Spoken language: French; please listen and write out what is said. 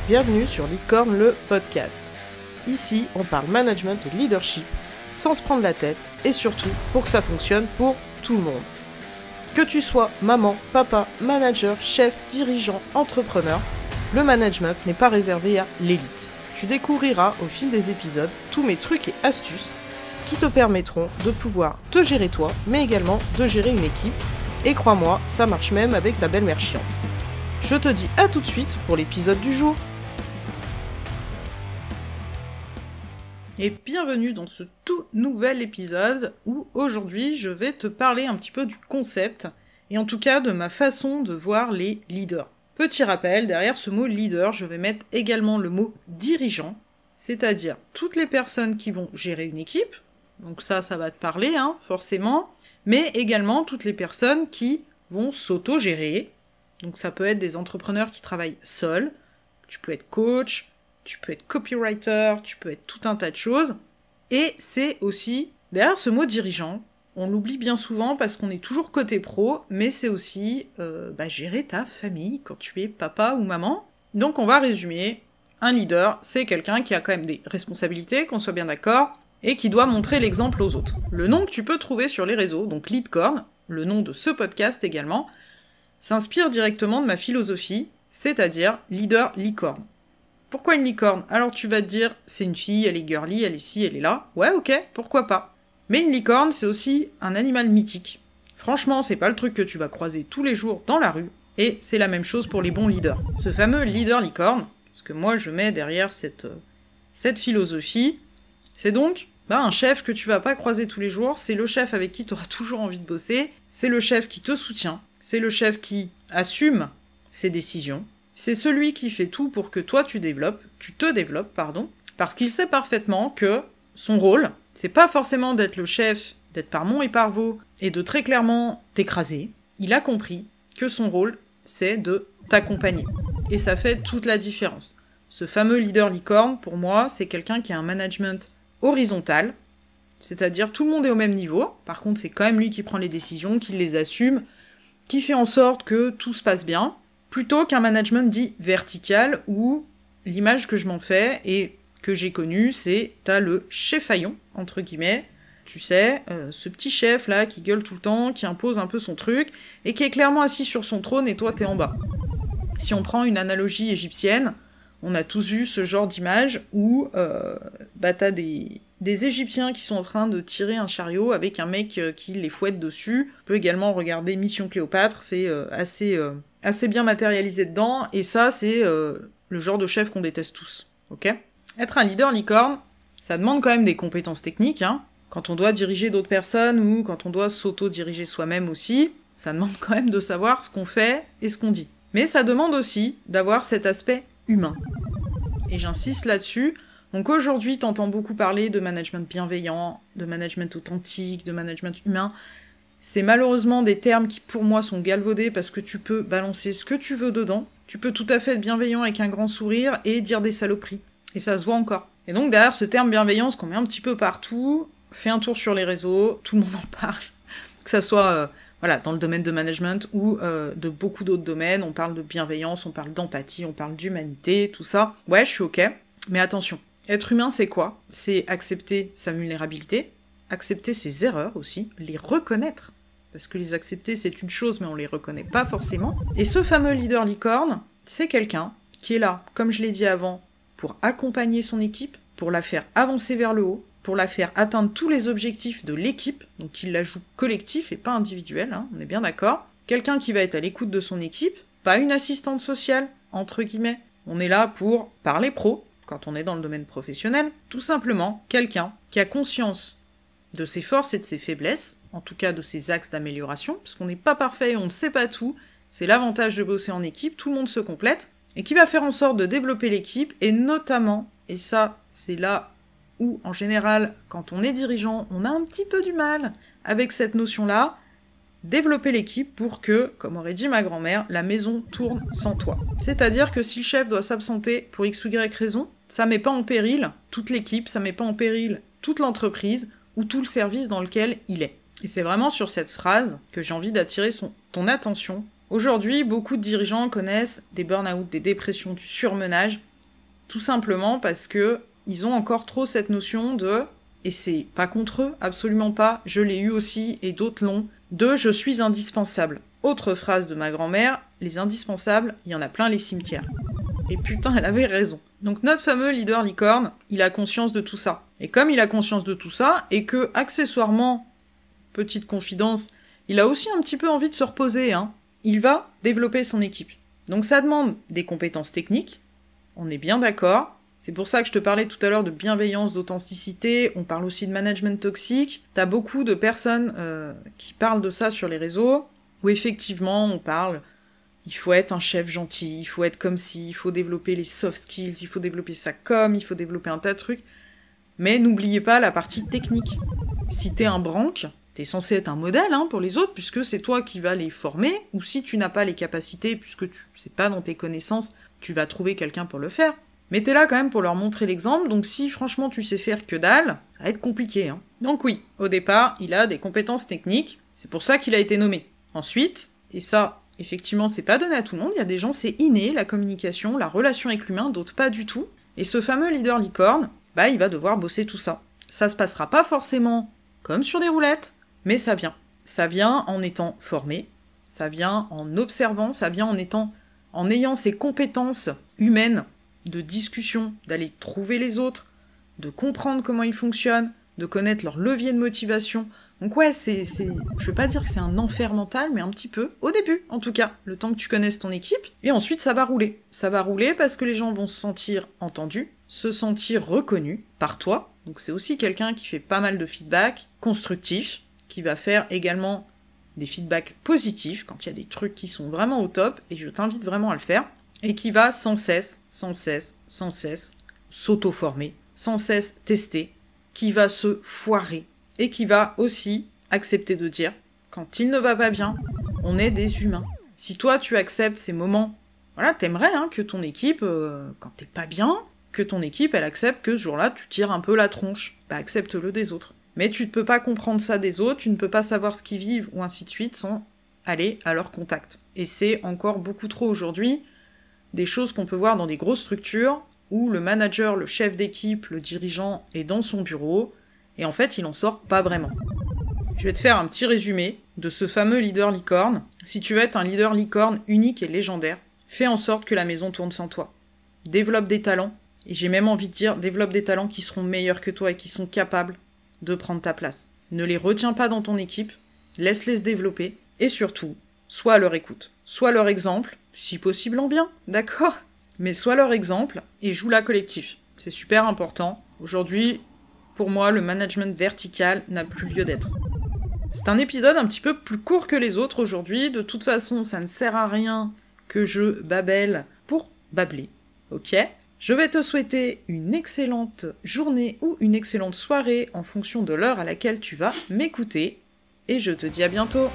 bienvenue sur Leadcorn, le podcast. Ici, on parle management et leadership, sans se prendre la tête, et surtout pour que ça fonctionne pour tout le monde. Que tu sois maman, papa, manager, chef, dirigeant, entrepreneur, le management n'est pas réservé à l'élite. Tu découvriras au fil des épisodes tous mes trucs et astuces qui te permettront de pouvoir te gérer toi, mais également de gérer une équipe. Et crois-moi, ça marche même avec ta belle-mère chiante. Je te dis à tout de suite pour l'épisode du jour. Et bienvenue dans ce tout nouvel épisode où aujourd'hui je vais te parler un petit peu du concept et en tout cas de ma façon de voir les leaders. Petit rappel, derrière ce mot leader, je vais mettre également le mot dirigeant, c'est-à-dire toutes les personnes qui vont gérer une équipe, donc ça va te parler forcément, mais également toutes les personnes qui vont s'auto-gérer, donc ça peut être des entrepreneurs qui travaillent seuls, tu peux être coach, tu peux être copywriter, tu peux être tout un tas de choses. Et c'est aussi, derrière ce mot dirigeant, on l'oublie bien souvent parce qu'on est toujours côté pro, mais c'est aussi gérer ta famille quand tu es papa ou maman. Donc on va résumer, un leader, c'est quelqu'un qui a quand même des responsabilités, qu'on soit bien d'accord, et qui doit montrer l'exemple aux autres. Le nom que tu peux trouver sur les réseaux, donc Leadcorn, le nom de ce podcast également, s'inspire directement de ma philosophie, c'est-à-dire leader licorne. Pourquoi une licorne ? Alors tu vas te dire, c'est une fille, elle est girly, elle est ci, elle est là. Ouais, ok, pourquoi pas. Mais une licorne, c'est aussi un animal mythique. Franchement, c'est pas le truc que tu vas croiser tous les jours dans la rue, et c'est la même chose pour les bons leaders. Ce fameux leader licorne, ce que moi je mets derrière cette philosophie, c'est donc un chef que tu vas pas croiser tous les jours, c'est le chef avec qui tu auras toujours envie de bosser, c'est le chef qui te soutient, c'est le chef qui assume ses décisions, c'est celui qui fait tout pour que toi tu te développes, parce qu'il sait parfaitement que son rôle, c'est pas forcément d'être le chef, d'être par mont et par vaux, et de très clairement t'écraser. Il a compris que son rôle, c'est de t'accompagner. Et ça fait toute la différence. Ce fameux leader licorne, pour moi, c'est quelqu'un qui a un management horizontal, c'est-à-dire tout le monde est au même niveau, par contre c'est quand même lui qui prend les décisions, qui les assume, qui fait en sorte que tout se passe bien, plutôt qu'un management dit vertical, où l'image que je m'en fais et que j'ai connue, c'est t'as le chefaillon, entre guillemets, tu sais, ce petit chef là qui gueule tout le temps, qui impose un peu son truc, et qui est clairement assis sur son trône et toi t'es en bas. Si on prend une analogie égyptienne, on a tous vu ce genre d'image où t'as des Égyptiens qui sont en train de tirer un chariot avec un mec qui les fouette dessus. On peut également regarder Mission Cléopâtre, c'est assez bien matérialisé dedans, et ça c'est le genre de chef qu'on déteste tous, ok ? Être un leader licorne, ça demande quand même des compétences techniques, quand on doit diriger d'autres personnes ou quand on doit s'auto-diriger soi-même aussi, ça demande quand même de savoir ce qu'on fait et ce qu'on dit. Mais ça demande aussi d'avoir cet aspect humain. Et j'insiste là-dessus. Donc aujourd'hui, t'entends beaucoup parler de management bienveillant, de management authentique, de management humain. C'est malheureusement des termes qui pour moi sont galvaudés parce que tu peux balancer ce que tu veux dedans. Tu peux tout à fait être bienveillant avec un grand sourire et dire des saloperies. Et ça se voit encore. Et donc derrière ce terme bienveillance qu'on met un petit peu partout, fais un tour sur les réseaux, tout le monde en parle. Que ça soit dans le domaine de management ou de beaucoup d'autres domaines, on parle de bienveillance, on parle d'empathie, on parle d'humanité, tout ça. Ouais, je suis ok, mais attention. Être humain, c'est quoi ? C'est accepter sa vulnérabilité, accepter ses erreurs aussi, les reconnaître. Parce que les accepter, c'est une chose, mais on les reconnaît pas forcément. Et ce fameux leader licorne, c'est quelqu'un qui est là, comme je l'ai dit avant, pour accompagner son équipe, pour la faire avancer vers le haut, pour la faire atteindre tous les objectifs de l'équipe, donc il la joue collectif et pas individuel, on est bien d'accord. Quelqu'un qui va être à l'écoute de son équipe, pas une assistante sociale, entre guillemets. On est là pour parler pro, quand on est dans le domaine professionnel, tout simplement quelqu'un qui a conscience de ses forces et de ses faiblesses, en tout cas de ses axes d'amélioration, parce qu'on n'est pas parfait, on ne sait pas tout, c'est l'avantage de bosser en équipe, tout le monde se complète, et qui va faire en sorte de développer l'équipe, et notamment, et ça c'est là où en général, quand on est dirigeant, on a un petit peu du mal avec cette notion-là, développer l'équipe pour que, comme aurait dit ma grand-mère, la maison tourne sans toi. C'est-à-dire que si le chef doit s'absenter pour X ou Y raison, ça met pas en péril toute l'équipe, ça met pas en péril toute l'entreprise ou tout le service dans lequel il est. Et c'est vraiment sur cette phrase que j'ai envie d'attirer ton attention. Aujourd'hui, beaucoup de dirigeants connaissent des burn-out, des dépressions, du surmenage, Tout simplement parce que ils ont encore trop cette notion de, et c'est pas contre eux, absolument pas, je l'ai eu aussi et d'autres l'ont, de je suis indispensable. Autre phrase de ma grand-mère, les indispensables, il y en a plein les cimetières. Et putain, elle avait raison. Donc notre fameux leader licorne, il a conscience de tout ça. Et comme il a conscience de tout ça, et que, accessoirement, petite confidence, il a aussi un petit peu envie de se reposer, hein, il va développer son équipe. Donc ça demande des compétences techniques, on est bien d'accord. C'est pour ça que je te parlais tout à l'heure de bienveillance, d'authenticité, on parle aussi de management toxique. T'as beaucoup de personnes qui parlent de ça sur les réseaux, où effectivement on parle, il faut être un chef gentil, il faut être comme ci, il faut développer les soft skills, il faut développer sa com, il faut développer un tas de trucs. Mais n'oubliez pas la partie technique. Si t'es un branque, t'es censé être un modèle pour les autres, puisque c'est toi qui vas les former, ou si tu n'as pas les capacités, puisque c'est pas dans tes connaissances, tu vas trouver quelqu'un pour le faire. Mais t'es là quand même pour leur montrer l'exemple, donc si franchement tu sais faire que dalle, ça va être compliqué. Donc oui, au départ, il a des compétences techniques, c'est pour ça qu'il a été nommé. Ensuite, et ça, effectivement, c'est pas donné à tout le monde, il y a des gens, c'est inné, la communication, la relation avec l'humain, d'autres pas du tout. Et ce fameux leader licorne, il va devoir bosser tout ça. Ça se passera pas forcément comme sur des roulettes, mais ça vient. Ça vient en étant formé, ça vient en observant, ça vient en ayant ces compétences humaines de discussion, d'aller trouver les autres, de comprendre comment ils fonctionnent, de connaître leur levier de motivation. Donc ouais, je vais pas dire que c'est un enfer mental, mais un petit peu, au début en tout cas, le temps que tu connaisses ton équipe, et ensuite ça va rouler. Ça va rouler parce que les gens vont se sentir entendus, se sentir reconnus par toi, donc c'est aussi quelqu'un qui fait pas mal de feedback constructif, qui va faire également des feedbacks positifs quand il y a des trucs qui sont vraiment au top, et je t'invite vraiment à le faire, et qui va sans cesse s'auto-former, sans cesse tester, qui va se foirer, et qui va aussi accepter de dire, quand il ne va pas bien, on est des humains. Si toi tu acceptes ces moments, voilà, t'aimerais que ton équipe, quand t'es pas bien, que ton équipe elle accepte que ce jour-là tu tires un peu la tronche, accepte-le des autres. Mais tu ne peux pas comprendre ça des autres, tu ne peux pas savoir ce qu'ils vivent, ou ainsi de suite, sans aller à leur contact. Et c'est encore beaucoup trop aujourd'hui des choses qu'on peut voir dans des grosses structures, où le manager, le chef d'équipe, le dirigeant est dans son bureau, et en fait il en sort pas vraiment. Je vais te faire un petit résumé de ce fameux leader licorne. Si tu veux être un leader licorne unique et légendaire, fais en sorte que la maison tourne sans toi. Développe des talents, et j'ai même envie de dire, développe des talents qui seront meilleurs que toi et qui sont capables de prendre ta place. Ne les retiens pas dans ton équipe, laisse-les se développer, et surtout, sois à leur écoute. Sois leur exemple, si possible en bien, d'accord ? Mais sois leur exemple, et joue-la collectif. C'est super important. Aujourd'hui, pour moi, le management vertical n'a plus lieu d'être. C'est un épisode un petit peu plus court que les autres aujourd'hui, de toute façon, ça ne sert à rien que je babelle pour babler, ok ? Je vais te souhaiter une excellente journée ou une excellente soirée en fonction de l'heure à laquelle tu vas m'écouter. Et je te dis à bientôt.